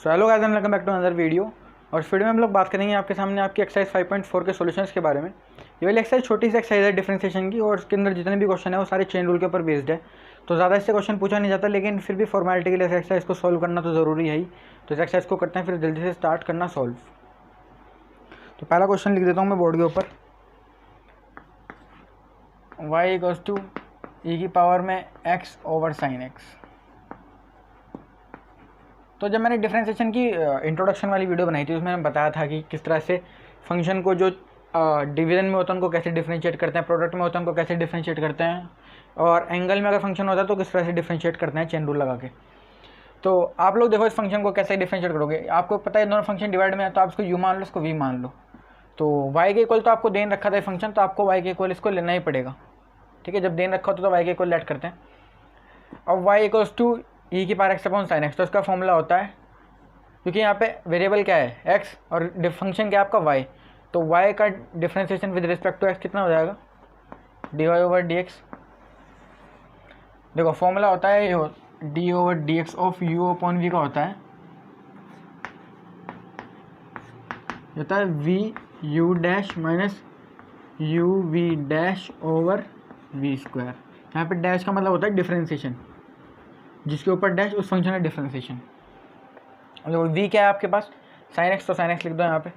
So hello guys, welcome back to another video. और इस video में हम लोग बात करेंगे आपके सामने आपकी एक्सरसाइज 5.4 के सॉल्यूशंस के बारे में। ये वाली एक्सरसाइज छोटी सी एक्सरसाइज है डिफरेंशिएशन की, और इसके अंदर जितने भी क्वेश्चन है वो सारे चेन रूल के ऊपर बेस्ड है। तो ज़्यादा इससे क्वेश्चन पूछा नहीं जाता, लेकिन फिर भी फॉर्मेलिटी के लिए एक्सरसाइज को सॉल्व करना तो ज़रूरी है ही। तो इस एक्सरसाइज को करते हैं, फिर जल्दी से स्टार्ट करना सॉल्व। तो पहला क्वेश्चन लिख देता हूँ मैं बोर्ड के ऊपर। y = e की पावर में x ओवर साइन x। तो जब मैंने डिफरेंशिएशन की इंट्रोडक्शन वाली वीडियो बनाई थी उसमें मैंने बताया था कि किस तरह से फंक्शन को जो डिवीजन में होता है उनको कैसे डिफरेंशिएट करते हैं, प्रोडक्ट में होता है उनको कैसे डिफरेंशिएट करते हैं, और एंगल में अगर फंक्शन होता है तो किस तरह से डिफरेंशिएट करते हैं चेन रूल लगा के। तो आप लोग देखो इस फंक्शन को कैसे डिफरेंशिएट करोगे। आपको पता है दोनों फंक्शन डिवाइड में है, तो आप इसको u मान लो, इसको v मान लो। तो y के इक्वल तो आपको देन रखा था फंक्शन, तो आपको y के इक्वल इसको लेना ही पड़ेगा। ठीक है, जब देन रखा होता तो y के इक्वल लेट करते हैं। अब y = e की power x upon sine x। तो इसका फॉर्मूला होता है, क्योंकि यहाँ पे वेरिएबल क्या है x और फंक्शन क्या है आपका y, तो y का differentiation with respect to x कितना हो जाएगा, dy/dx। देखो फॉर्मूला होता है ये d/dx of u upon v का होता है v u dash minus u v dash over v square. यहाँ पे डैश का मतलब होता है डिफरेंशिएशन, जिसके ऊपर डैश उस फंक्शन का डिफरेंशिएशन। देखो v क्या है आपके पास, साइन x, तो साइन x लिख दो यहाँ पे।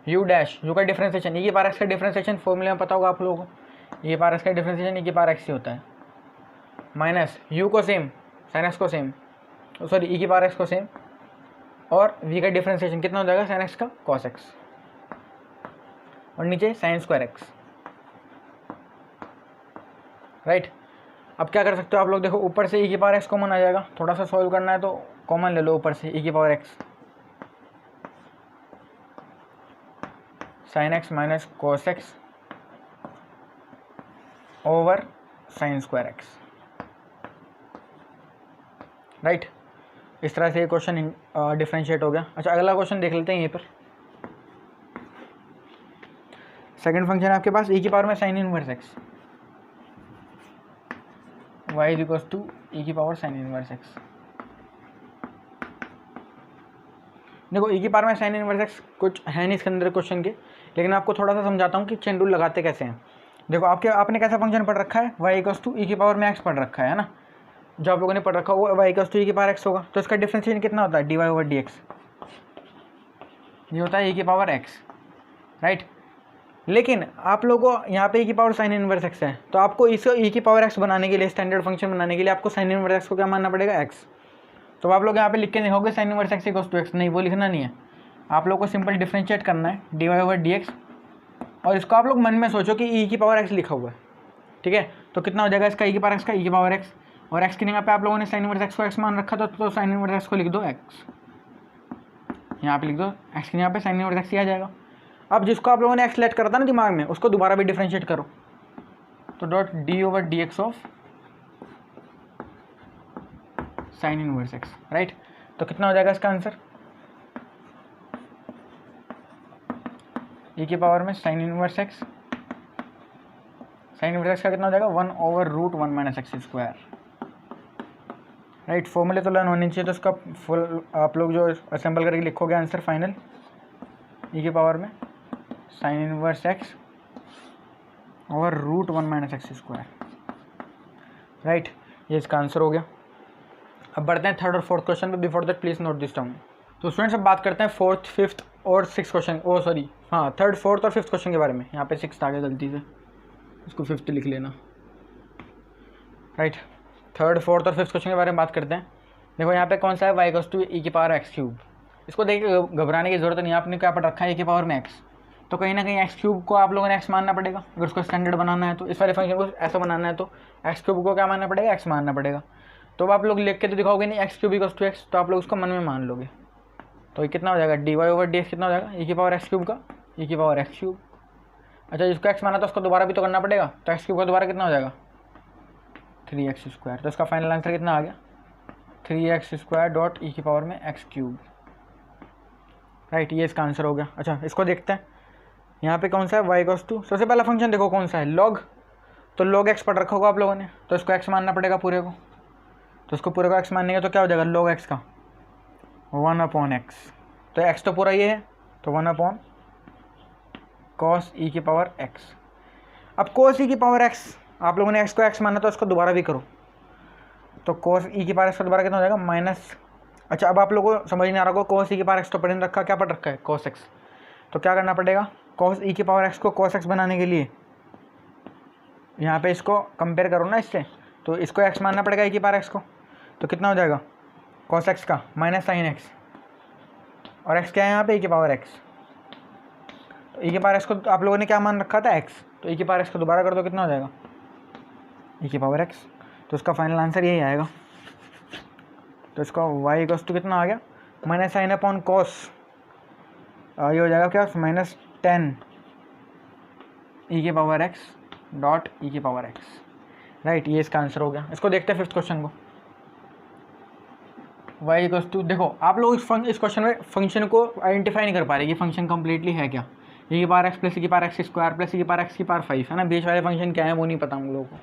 u डैश, u का डिफरेंशिएशन, e की पावर x का डिफरेंशिएशन फॉर्मूले में पता होगा आप लोगों को, e की पावर x का डिफरेंशिएशन e की पावर x ही होता है, माइनस u को सेम, साइन x को सेम, सॉरी e की पावर x को सेम, और v का डिफरेंशिएशन कितना हो जाएगा, साइन x का cos x, और नीचे साइन स्क्वायर x। राइट। अब क्या कर सकते हो आप लोग, देखो ऊपर से e की पावर x कॉमन आ जाएगा, थोड़ा सा सॉल्व करना है तो कॉमन ले लो ऊपर से e की power x, sine x minus cos x over sine square x। Right, इस तरह से ये क्वेश्चन डिफरेंशिएट हो गया। अच्छा, अगला क्वेश्चन देख लेते हैं यहीं पर। सेकंड फंक्शन है आपके पास e की पावर में sine inverse x, y = e की पावर साइन इनवर्स x। देखो e की पावर में साइन इनवर्स x कुछ है नहीं इसके अंदर क्वेश्चन के, लेकिन आपको थोड़ा सा समझाता हूँ कि चेन रूल लगाते कैसे हैं। देखो आपने कैसा फंक्शन पढ़ रखा है, y = e की पावर में x पढ़ रखा है ना, जो आप लोगों ने पढ़ रखा वो y = e की पावर x होगा। तो इसका डिफरेंशिएशन कितना होता है, dy/dx, ये होता है e की पावर x। राइट, लेकिन आप लोगों को यहाँ पे e की पावर साइन इनवर्स x है, तो आपको इसको e की पावर x बनाने के लिए, स्टैंडर्ड फंक्शन बनाने के लिए आपको साइन इनवर्स x को क्या मानना पड़ेगा, x। तो आप लोग यहाँ पे लिख के लिखोगे साइन इनवर्स x = x, नहीं वो लिखना नहीं है, आप लोग को सिंपल डिफरेंशिएट करना है dy/dx, और इसको आप लोग मन में सोचो कि e की पावर x लिखा हुआ है। ठीक है, तो कितना हो जाएगा इसका e की पावर x का e की पावर x, और x की जगह पे आप लोगों ने साइन इनवर्स x को x मान रखा था, तो साइन इनवर्स x को लिख दो x, यहाँ पे लिख दो x की जगह पे साइन इनवर्स x ही आ जाएगा। अब जिसको आप लोगों ने x लेट करा था ना दिमाग में, उसको दोबारा भी डिफरेंशिएट करो, तो d/dx of sine inverse x। Right, तो कितना हो जाएगा इसका आंसर, e की पावर में sine inverse x, sine inverse x का कितना हो जाएगा, 1/√1 - x²। राइट, फॉर्मूले तो लर्न होने चाहिए, तो इसका फुल आप लोग जो असेंबल करके लिखोगे आंसर फाइनल, e की पावर में sine inverse x over √1 - x²। Right, ये इसका आंसर हो गया। अब बढ़ते हैं थर्ड और फोर्थ क्वेश्चन पे। Before that please note this down. तो स्टूडेंट्स अब बात करते हैं फोर्थ, फिफ्थ और सिक्स क्वेश्चन, थर्ड, फोर्थ और फिफ्थ क्वेश्चन के बारे में। यहाँ पे सिक्स आ गया गलती से, इसको फिफ्थ लिख लेना। राइट, थर्ड, फोर्थ और फिफ्थ क्वेश्चन के बारे में बात करते हैं। देखो यहाँ पे कौन सा है, y = e की पावर x³। इसको देख के घबराने की जरूरत नहीं, आपने क्या पढ़ रखा है e की पावर में x, तो कहीं ना कहीं x³ को आप लोगों ने x मानना पड़ेगा। अगर उसको स्टैंडर्ड बनाना है तो, इस वाले फंक्शन को ऐसा बनाना है तो x³ को क्या मानना पड़ेगा, x मानना पड़ेगा। तो आप लोग लिख के तो दिखाओगे नहीं x³ = x, तो आप लोग उसको मन में मान लोगे। तो ये कितना हो जाएगा, dy/dx कितना हो जाएगा, e की पावर x³ का e की पावर x³। अच्छा, जिसको x माना तो उसको दोबारा भी तो करना पड़ेगा, तो x³ का दोबारा कितना हो जाएगा, 3x²। तो इसका फाइनल आंसर कितना आ गया, 3x² e की पावर में x³। राइट, ये इसका आंसर हो गया। अच्छा, इसको देखते हैं, यहाँ पे कौन सा है, y = सबसे पहला फंक्शन देखो कौन सा है, log। तो log x पढ़ रखा होगा आप लोगों ने, तो इसको x मानना पड़ेगा पूरे को, तो इसको पूरे को x मानेंगे तो क्या हो जाएगा, log x का वन अपॉन एक्स, तो एक्स तो पूरा ये है, तो वन अपॉन कॉस ई की पावर एक्स। अब कॉस ई की पावर एक्स, आप लोगों ने एक्स को एक्स माना तो इसको दोबारा भी करो, तो कॉस ई की पावर एक्स का दोबारा कितना हो जाएगा माइनस। अच्छा, अब आप लोगों को समझ नहीं आ रहा होगा, कॉस ई की पावर एक्स तो पढ़ नहीं रखा, क्या पढ़ रखा है कॉस एक्स, तो क्या करना पड़ेगा, कॉस ई की पावर एक्स को कॉस एक्स बनाने के लिए यहाँ पे इसको कंपेयर करो ना इससे, तो इसको एक्स मानना पड़ेगा ई की पावर एक्स को, तो कितना हो जाएगा कॉस एक्स का माइनस साइन एक्स, और एक्स क्या है यहाँ पे ई की पावर एक्स, तो ई की पावर एक्स को आप लोगों ने क्या मान रखा था एक्स, तो ई की पावर एक्स को दोबारा कर दो, कितना हो जाएगा ई की पावर एक्स, तो इसका फाइनल आंसर यही आएगा। तो इसका वाई इक्वल्स टू कितना आ गया माइनस साइन अपॉन कॉस, ये हो जाएगा क्या माइनस 10 ई की पावर एक्स डॉट ई की पावर एक्स, राइट, ये इसका आंसर हो गया। इसको देखते हैं फिफ्थ क्वेश्चन को। वाई इक्वल्स टू, देखो आप लोग इस क्वेश्चन में फंक्शन को आइडेंटिफाई नहीं कर पा रहे कि फंक्शन कंप्लीटली है क्या, ई की पावर एक्स प्लस ई की power x square plus e की पावर एक्स की पावर 5 है ना, बीच वाले फंक्शन क्या है वो नहीं पता हम लोगों को।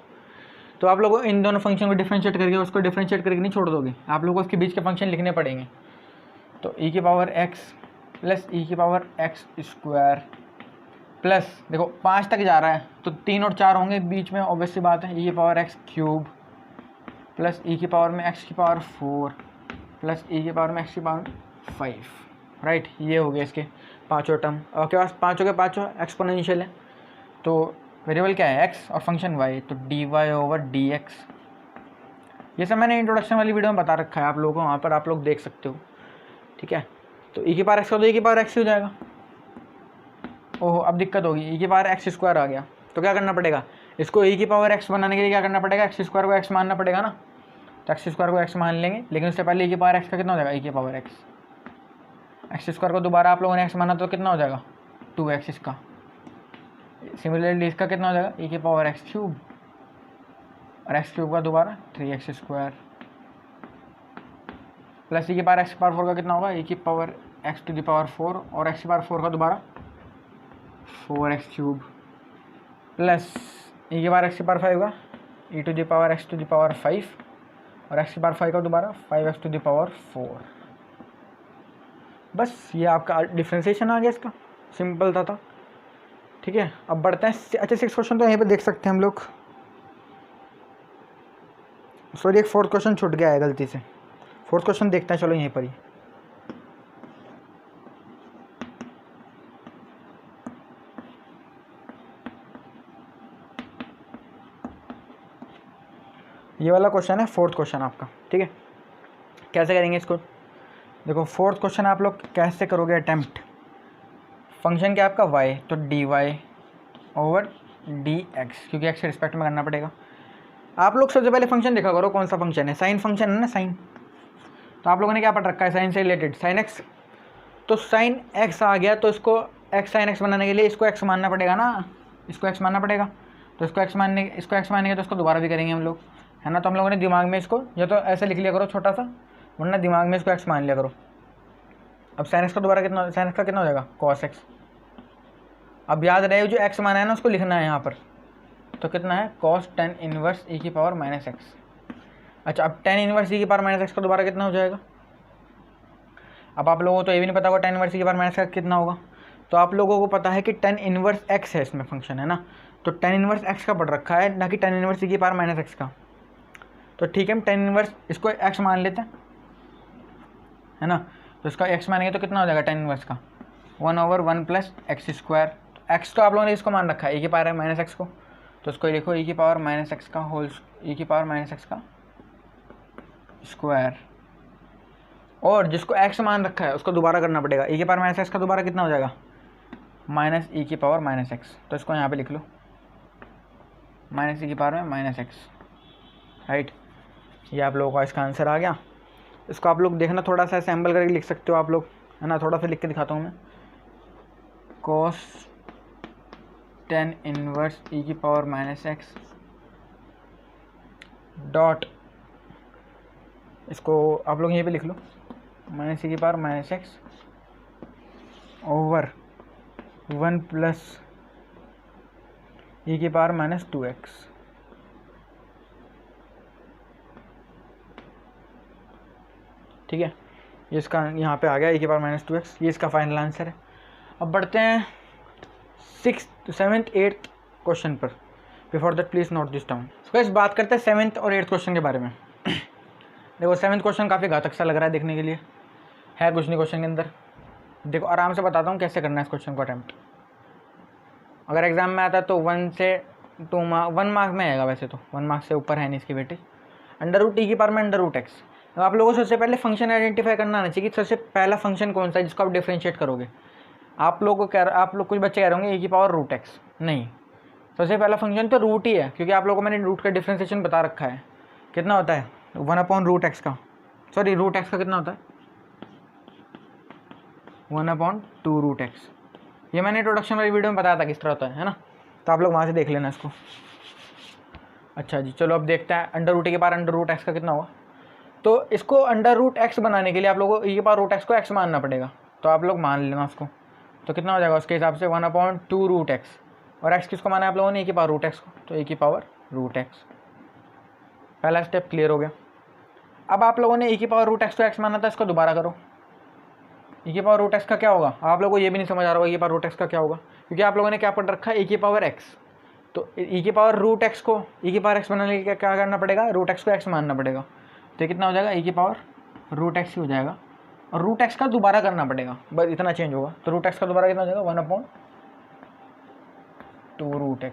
तो आप लोगों को इन दोनों फंक्शन को डिफरेंशिएट करके उसको डिफरेंशिएट करके नहीं छोड़ दोगे, आप लोगों को उसके बीच के फंक्शन लिखने पड़ेंगे। तो ई की पावर एक्स प्लस ई की पावर एक्स स्क्वायर प्लस, देखो 5 तक जा रहा है तो 3 और 4 होंगे बीच में, ऑब्वियस सी बात है, ई की power x cube plus e की पावर में एक्स की पावर 4 प्लस ई की पावर में एक्स की पावर 5, राइट, ये हो गया इसके पाँचों टर्म। और के पास पाँचों के पाँचों एक्सपोनेंशियल है, तो वेरिएबल क्या है एक्स और फंक्शन वाई, तो d y over d x, ये सब मैंने इंट्रोडक्शन वाली वीडियो में बता रखा है आप लोगों को, वहाँ पर आप लोग देख सकते हो, ठीक है। तो ई की पावर एक्स का तो ई की पावर एक्स ही हो जाएगा। ओहो, अब दिक्कत होगी, ई की पावर एक्स स्क्वायर आ गया, तो क्या करना पड़ेगा, इसको ई की पावर एक्स बनाने के लिए क्या करना पड़ेगा, एक्स स्क्वायर को एक्स मानना पड़ेगा ना, तो एक्स स्क्वायर को एक्स मान लेंगे, लेकिन उससे पहले ई की पावर एक्स का कितना हो जाएगा, ई की पावर एक्स, एक्स स्क्वायर को दोबारा आप लोगों ने एक्स माना तो कितना हो जाएगा 2x इसका, सिमिलरली इसका कितना हो जाएगा ई की पावर एक्स क्यूब, और एक्स क्यूब का दोबारा 3x स्क्वायर प्लस ई की पावर एक्स की पावर 4 का कितना होगा ई की power x to the power 4, और एक्स की पावर 4 का दोबारा 4x क्यूब प्लस ई की पावर एक्स की पावर 5 का e to the power x to the power 5, और एक्स की पावर 5 का दोबारा 5x टू द पावर 4। बस ये आपका डिफ्रेंसिएशन आ गया इसका, सिंपल था ठीक है। अब बढ़ते हैं, अच्छा 6 क्वेश्चन तो यहीं पे देख सकते हैं हम लोग, सॉरी एक 4th क्वेश्चन छूट गया है गलती से, 4th क्वेश्चन देखते हैं चलो यहीं पर ही। ये वाला क्वेश्चन है 4th क्वेश्चन आपका, ठीक है। कैसे करेंगे इसको, देखो 4th क्वेश्चन आप लोग कैसे करोगे अटेम्प्ट, फंक्शन क्या आपका y, तो d y over d x, क्योंकि एक्स के रिस्पेक्ट में करना पड़ेगा। आप लोग सबसे पहले फंक्शन देखा करो कौन सा फंक्शन है, साइन फंक्शन है ना साइन, तो आप लोगों ने क्या पढ़ रखा है साइन से रिलेटेड, साइन एक्स, तो साइन एक्स आ गया तो इसको एक्स साइन एक्स बनाने के लिए इसको एक्स मानना पड़ेगा ना, इसको एक्स मानना पड़ेगा, तो इसको एक्स मानेंगे तो इसको दोबारा भी करेंगे हम लोग, है ना। तो हम लोगों ने दिमाग में इसको या तो ऐसे लिख लिया करो छोटा सा, वरना दिमाग में इसको एक्स मान लिया करो। अब साइन एक्स का दोबारा कितना, साइन एक्स का कितना हो जाएगा कॉस एक्स, अब याद रहे जो एक्स माना है ना उसको लिखना है यहाँ पर, तो कितना है कॉस टेन इनवर्स ई की पावर माइनस एक्स। अच्छा, अब टेन इनवर्स ई की पावर माइनस एक्स का दोबारा कितना हो जाएगा, अब आप लोगों को तो ये भी नहीं पता होगा टेन इनवर्स ई की पावर माइनस एक्स कितना होगा, तो आप लोगों को पता है कि टेन इनवर्स एक्स है इसमें फंक्शन, है ना, तो टेन इनवर्स एक्स का पढ़ रखा है ना कि टेन इनवर्स ई की पावर माइनस एक्स का, तो ठीक है हम टेन इनवर्स इसको एक्स मान लेते हैं, है ना, तो इसका एक्स मानेंगे तो कितना हो जाएगा टेन इनवर्स का 1/1 प्लस एक्स स्क्वायर, एक्स तो आप लोगों ने इसको मान रखा है ई की पावर माइनस एक्स को, तो इसको लिखो ई की पावर माइनस एक्स का होल, ई की पावर माइनस एक्स का स्क्वायर, और जिसको एक्स मान रखा है उसको दोबारा करना पड़ेगा, ई की पावर माइनस एक्स का दोबारा कितना हो जाएगा माइनस ई की पावर माइनस एक्स, तो इसको यहाँ पे लिख लो माइनस ई की पावर में माइनस एक्स, राइट। ये आप लोगों का इसका आंसर आ गया। इसको आप लोग देखना थोड़ा सा असेंबल करके लिख सकते हो आप लोग, है ना, थोड़ा सा लिख के दिखाता हूँ मैं, cos टेन इनवर्स ई की पावर माइनस एक्स डॉट, इसको आप लोग यहीं पे लिख लो माइनस ई की power minus x over 1 plus e की पावर माइनस 2x, ठीक है। ये इसका यहाँ पे आ गया e⁻²x, ये इसका फाइनल आंसर है। अब बढ़ते हैं 6th 7th 8th क्वेश्चन पर। Before that please note this down. Guys बात करते हैं 7th और 8th क्वेश्चन के बारे में। देखो 7th क्वेश्चन काफ़ी घातक सा लग रहा है देखने के लिए, है कुछ नहीं क्वेश्चन के अंदर। देखो आराम से बताता हूँ कैसे करना है इस क्वेश्चन को अटैम्प्ट। अगर एग्जाम में आता है तो 1 से 2 मार्क, 1 मार्क में आएगा, वैसे तो 1 मार्क से ऊपर है नहीं इसकी वेटेज। √e⁻√x। अब आप लोगों को सबसे पहले फंक्शन आइडेंटिफाई करना आना चाहिए कि सबसे पहला फंक्शन कौन सा है जिसको आप डिफरेंशिएट करोगे। आप लोग कुछ बच्चे कह रहे होंगे e⁻√x, नहीं, सबसे पहला फंक्शन तो रूट ही है, क्योंकि आप लोगों को मैंने रूट का डिफरेंशिएशन बता रखा है। कितना होता है 1/√x का, सॉरी √x का कितना होता है 1/2√x। ये मैंने इंट्रोडक्शन वाली वीडियो में बताया था किस तरह होता है ना, तो आप लोग वहाँ से देख लेना इसको। अच्छा जी, चलो अब देखते हैं √e⁻√x का कितना होगा। तो इसको √x बनाने के लिए आप लोगों को e⁻√x को x मानना पड़ेगा, तो आप लोग मान लेना उसको। तो कितना हो जाएगा उसके हिसाब से 1/2√x, और x किसको माना है आप लोगों ने e⁻√x को, तो e⁻√x। पहला स्टेप क्लियर हो गया। अब आप लोगों ने e⁻√x को x माना था, इसको दोबारा करो। e⁻√x का क्या होगा, आप लोगों को ये भी नहीं समझ आ रहा होगा e⁻√x का क्या होगा, क्योंकि आप लोगों ने क्या पढ़ रखा है e⁻x। तो e⁻√x को e⁻x बनाने के लिए क्या करना पड़ेगा, √x को x मानना पड़ेगा। तो कितना हो जाएगा e⁻√x ही हो जाएगा, और √x का दोबारा करना पड़ेगा, बस इतना चेंज होगा। तो √x का दोबारा कितना हो जाएगा 1/2√x।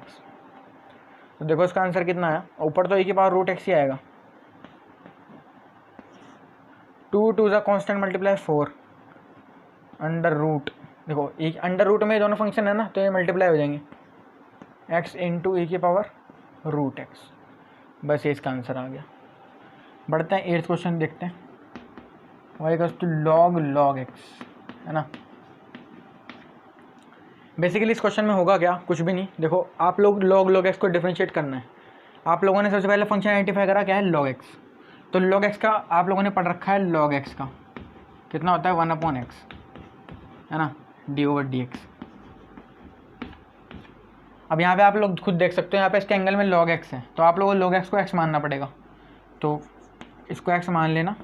तो देखो इसका आंसर कितना आया, ऊपर तो e⁻√x ही आएगा। 2 2 ज़ा कॉन्स्टेंट मल्टीप्लाई 4 √, देखो √, में दोनों फंक्शन है ना, तो ये मल्टीप्लाई हो जाएंगे x इंटू e⁻√x। बस ये इसका आंसर आ गया। बढ़ते हैं 8th क्वेश्चन देखते हैं। y = log x, है ना। बेसिकली इस क्वेश्चन में होगा क्या, कुछ भी नहीं। देखो आप लोग log x को डिफरेंशिएट करना है। आप लोगों ने सबसे पहले फंक्शन आइडेंटिफाई करा क्या है log x। तो log x का आप लोगों ने पढ़ रखा है log x का कितना होता है 1/x, है ना, d/dx। अब यहाँ पे आप लोग खुद देख सकते हो, यहाँ पे इसके एंगल में log x है, तो आप लोगों को log x को x मानना पड़ेगा। तो इसको x मान लेना,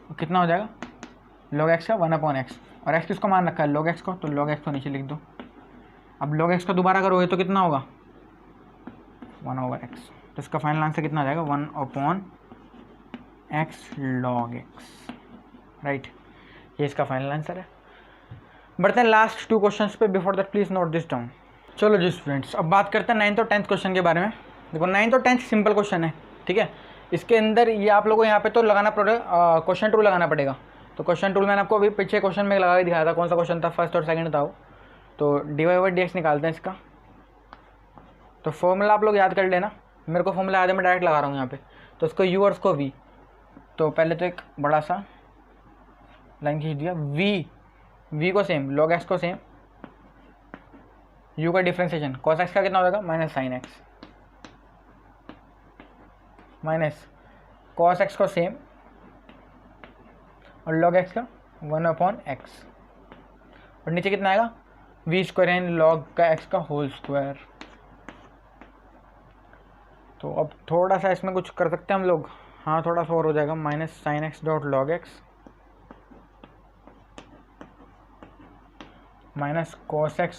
तो कितना हो जाएगा log x का 1/x, और x किसको मान रखा है log x को, तो log x को नीचे लिख दो। अब log x को दोबारा करोगे तो कितना होगा 1/x। तो इसका फाइनल आंसर कितना आ जाएगा 1/x log x, राइट। ये इसका फाइनल आंसर है। बढ़ते हैं लास्ट 2 क्वेश्चंस पे। Before that please note this down. चलो जी स्टूडेंट्स, अब बात करते हैं 9th और 10th क्वेश्चन के बारे में। देखो 9th और 10th सिंपल क्वेश्चन है, ठीक है। इसके अंदर ये आप लोगों को यहाँ पे तो लगाना पड़ेगा, क्वेश्चन टूल लगाना पड़ेगा। तो क्वेश्चन टूल मैंने आपको अभी पीछे क्वेश्चन में लगा के दिखाया था, कौन सा क्वेश्चन था, फर्स्ट और सेकंड था वो। तो dy/dx निकालते हैं इसका। तो फॉर्मूला आप लोग याद कर लेना, मेरे को फॉर्मूला याद है, मैं डायरेक्ट लगा रहा हूँ यहाँ पे। तो इसको u और इसको v, तो पहले तो एक बड़ा सा लाइन खींच दिया, v को सेम, log x को सेम, u का डिफ्रेंसिएशन cos x का कितना हो जाएगा -sin x, minus cos x को सेम, और log x का 1/x, और नीचे कितना आएगा v² एन log का x का होल स्क्वायर। तो अब थोड़ा सा इसमें कुछ कर सकते हैं हम लोग, हाँ थोड़ा सा और हो जाएगा, -sin x dot log x minus cos x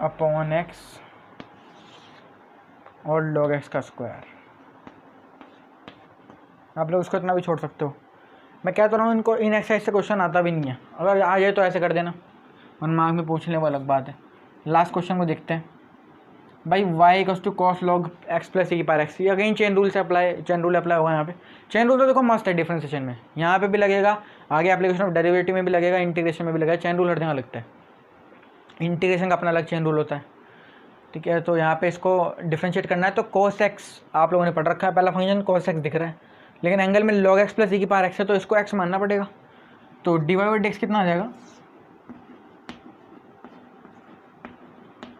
upon x और log x का स्क्वायर। आप लोग उसको इतना भी छोड़ सकते हो। मैं कहता रहा हूँ इनको इन एक्सरसाइज से क्वेश्चन आता भी नहीं है, अगर आ जाए तो ऐसे कर देना, 1 मार्क में पूछने वो अलग बात है। लास्ट क्वेश्चन को देखते हैं भाई, y = cos log x + e⁻x। ये अगेन चेन रूल अप्लाई होगा यहाँ पे। चेन रूल तो देखो मस्त है डिफरेंशिएशन में, यहाँ पे भी लगेगा, आगे एप्लीकेशन ऑफ डेरिवेटिव में भी लगेगा, इंटीग्रेशन में भी लगेगा। चेन रूल हर जगह लगता है, इंटीग्रेशन का अपना अलग चेन रूल होता है, ठीक है। तो यहाँ पे इसको डिफरेंशिएट करना है, तो cos x आप लोगों ने पढ़ रखा है, पहला फंक्शन cos x दिख रहा है, लेकिन एंगल में log x + e⁻x है, तो इसको x मानना पड़ेगा। तो dy/dx कितना आ जाएगा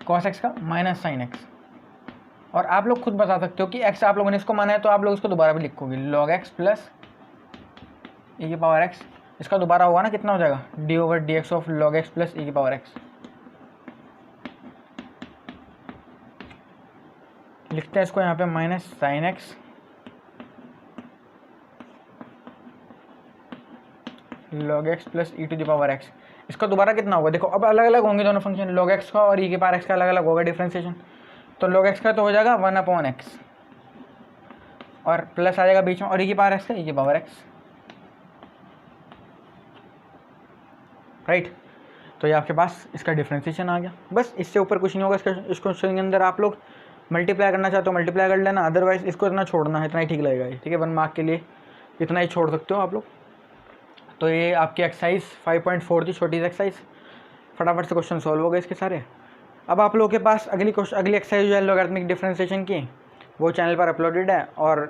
cos x का -sin x। और आप लोग खुद बता सकते हो कि x आप लोगों ने इसको माना है, तो आप लोग इसको दोबारा भी लिखोगे log x + e⁻x। इसका दोबारा होगा ना, कितना हो जाएगा d/dx of log x + e⁻x। लिखते हैं इसको यहाँ पे -sin x log x plus e to the power x, इसका दोबारा कितना होगा? देखो अब अलग अलग होंगे दोनों फंक्शन, log x का और ई के पावर एक्स का अलग अलग होगा डिफ्रेंसिएशन। तो log x का तो हो जाएगा 1/x और प्लस आ जाएगा बीच में, और ई की पावर एक्स का ई की पावर एक्स, राइट। तो ये आपके पास इसका डिफ्रेंसिएशन आ गया। बस इससे ऊपर कुछ नहीं होगा। इस क्वेश्चन के अंदर आप लोग मल्टीप्लाई करना चाहते हो मल्टीप्लाई कर लेना, अदरवाइज इसको इतना छोड़ना है, इतना ही ठीक लगेगा ये, ठीक है। 1 मार्क के लिए इतना ही छोड़ सकते हो आप लोग। तो ये आपकी एक्सरसाइज 5.4 थी, छोटी सी एक्सरसाइज। फटाफट से क्वेश्चन सॉल्व हो गए इसके सारे। अब आप लोगों के पास अगली एक्सरसाइज जो है लॉगरिथमिक डिफरेंशिएशन की, वो चैनल पर अपलोडेड है और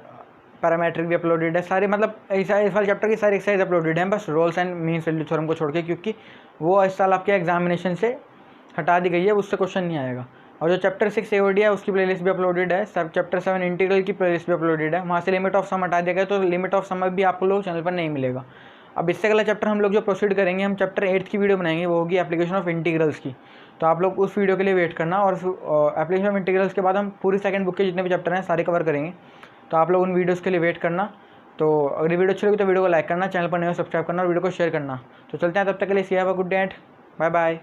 पैरामीट्रिक भी अपलोडेड है। सारे मतलब इस वाले चैप्टर की सारी एक्सरसाइज अपलोडेड हैं, बस Rolle's and means value theorem को छोड़ के, क्योंकि वो इस साल आपके एग्जामिनेशन से हटा दी गई है, उससे क्वेश्चन नहीं आएगा। और जो चैप्टर 6 एओडी है उसकी प्लेलिस्ट भी अपलोडेड है, सब चैप्टर 7 इंटीग्रल की प्लेलिस्ट भी अपलोडेड है। वहाँ से लिमिट ऑफ सम हटा दिया गया, तो लिमिट ऑफ सम भी आपको लोग चैनल पर नहीं मिलेगा। अब इससे अगला चैप्टर हम लोग जो प्रोसीड करेंगे, हम चैप्टर 8 की वीडियो बनाएंगे, वो होगी एप्लीकेशन ऑफ इंटीग्रल्स की। तो आप लोग उस वीडियो के लिए वेट करना, और एप्लीकेशन ऑफ इंटीग्रल्स के बाद हम पूरी सेकंड बुक के जितने भी चैप्टर हैं सारे कवर करेंगे। तो आप लोग उन वीडियोज़ के लिए वेट करना। तो अगर वीडियो अच्छी लगी तो वीडियो को लाइक करना, चैनल पर नए हो सब्सक्राइब करना और वीडियो को शेयर करना। तो चलते हैं, तब तक के लिए see have a good day and bye bye.